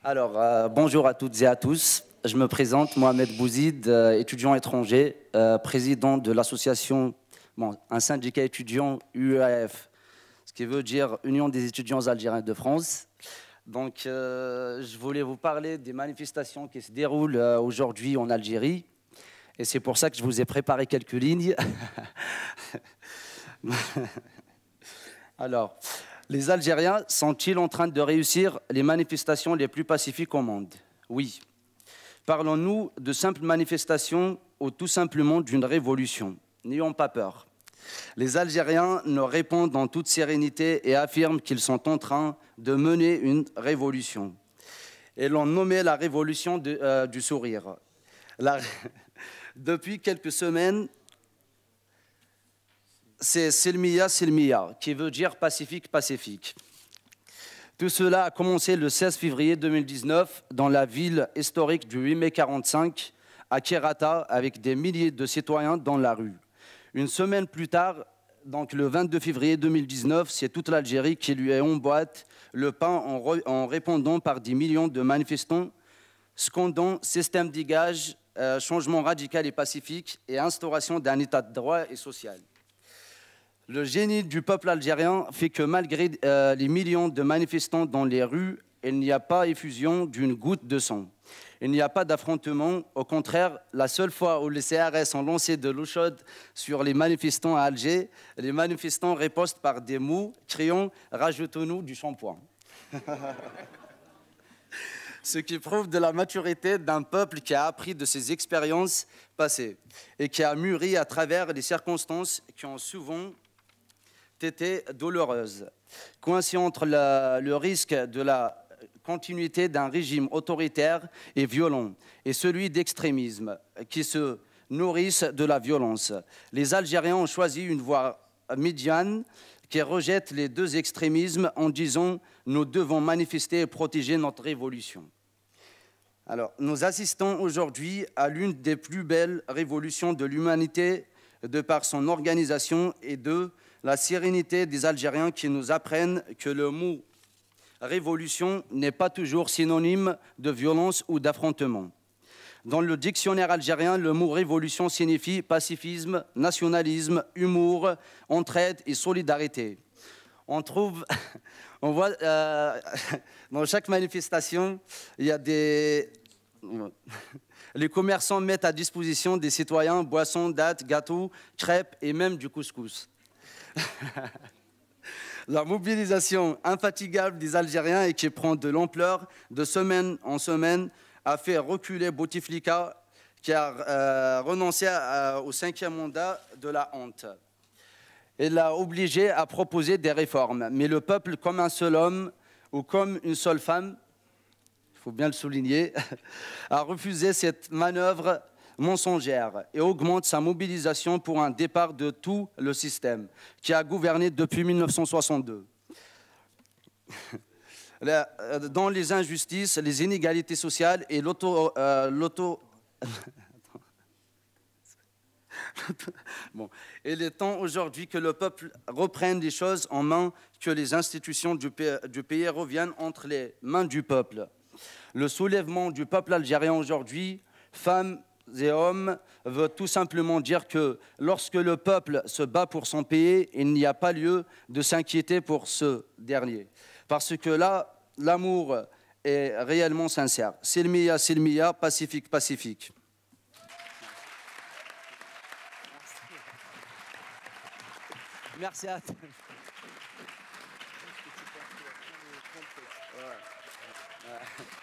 Alors, bonjour à toutes et à tous. Je me présente, Mohamed Bouzid, étudiant étranger, président de l'association, un syndicat étudiant UEAF, ce qui veut dire Union des étudiants algériens de France. Donc, je voulais vous parler des manifestations qui se déroulent aujourd'hui en Algérie. Et c'est pour ça que je vous ai préparé quelques lignes. Alors, les Algériens sont-ils en train de réussir les manifestations les plus pacifiques au monde? Oui. Parlons-nous de simples manifestations ou tout simplement d'une révolution? N'ayons pas peur. Les Algériens nous répondent en toute sérénité et affirment qu'ils sont en train de mener une révolution. Et l'ont nommé la révolution du sourire. Depuis quelques semaines, c'est Silmiya Silmiya, qui veut dire pacifique, pacifique. Tout cela a commencé le 16 février 2019 dans la ville historique du 8 mai 45 à Kerata, avec des milliers de citoyens dans la rue. Une semaine plus tard, donc le 22 février 2019, c'est toute l'Algérie qui lui emboîte le pas en répondant par des millions de manifestants scandant système dégage, changement radical et pacifique et instauration d'un état de droit et social. Le génie du peuple algérien fait que malgré les millions de manifestants dans les rues, il n'y a pas effusion d'une goutte de sang. Il n'y a pas d'affrontement. Au contraire, la seule fois où les CRS ont lancé de l'eau chaude sur les manifestants à Alger, les manifestants ripostent par des mots criant « rajoutons-nous du shampoing ». Ce qui prouve de la maturité d'un peuple qui a appris de ses expériences passées et qui a mûri à travers les circonstances qui ont souvent été douloureuses, coincées entre le risque de la continuité d'un régime autoritaire et violent et celui d'extrémisme qui se nourrissent de la violence. Les Algériens ont choisi une voie médiane qui rejette les deux extrémismes en disant « nous devons manifester et protéger notre révolution ». Alors, nous assistons aujourd'hui à l'une des plus belles révolutions de l'humanité de par son organisation et de la sérénité des Algériens qui nous apprennent que le mot révolution n'est pas toujours synonyme de violence ou d'affrontement. Dans le dictionnaire algérien, le mot révolution signifie pacifisme, nationalisme, humour, entraide et solidarité. On voit dans chaque manifestation, il y a les commerçants mettent à disposition des citoyens boissons, dattes, gâteaux, crêpes et même du couscous. La mobilisation infatigable des Algériens et qui prend de l'ampleur de semaine en semaine a fait reculer Bouteflika qui a renoncé au 5e mandat de la honte. Il l'a obligé à proposer des réformes. Mais le peuple, comme un seul homme ou comme une seule femme, il faut bien le souligner, a refusé cette manœuvre mensongère et augmente sa mobilisation pour un départ de tout le système qui a gouverné depuis 1962. Dans les injustices, les inégalités sociales et Bon. Il est temps aujourd'hui que le peuple reprenne les choses en main, que les institutions du pays reviennent entre les mains du peuple. Le soulèvement du peuple algérien aujourd'hui, femmes et hommes, veut tout simplement dire que lorsque le peuple se bat pour son pays, il n'y a pas lieu de s'inquiéter pour ce dernier. Parce que là, l'amour est réellement sincère. Silmiya, Silmiya, pacifique, pacifique. Merci à tous. Ouais.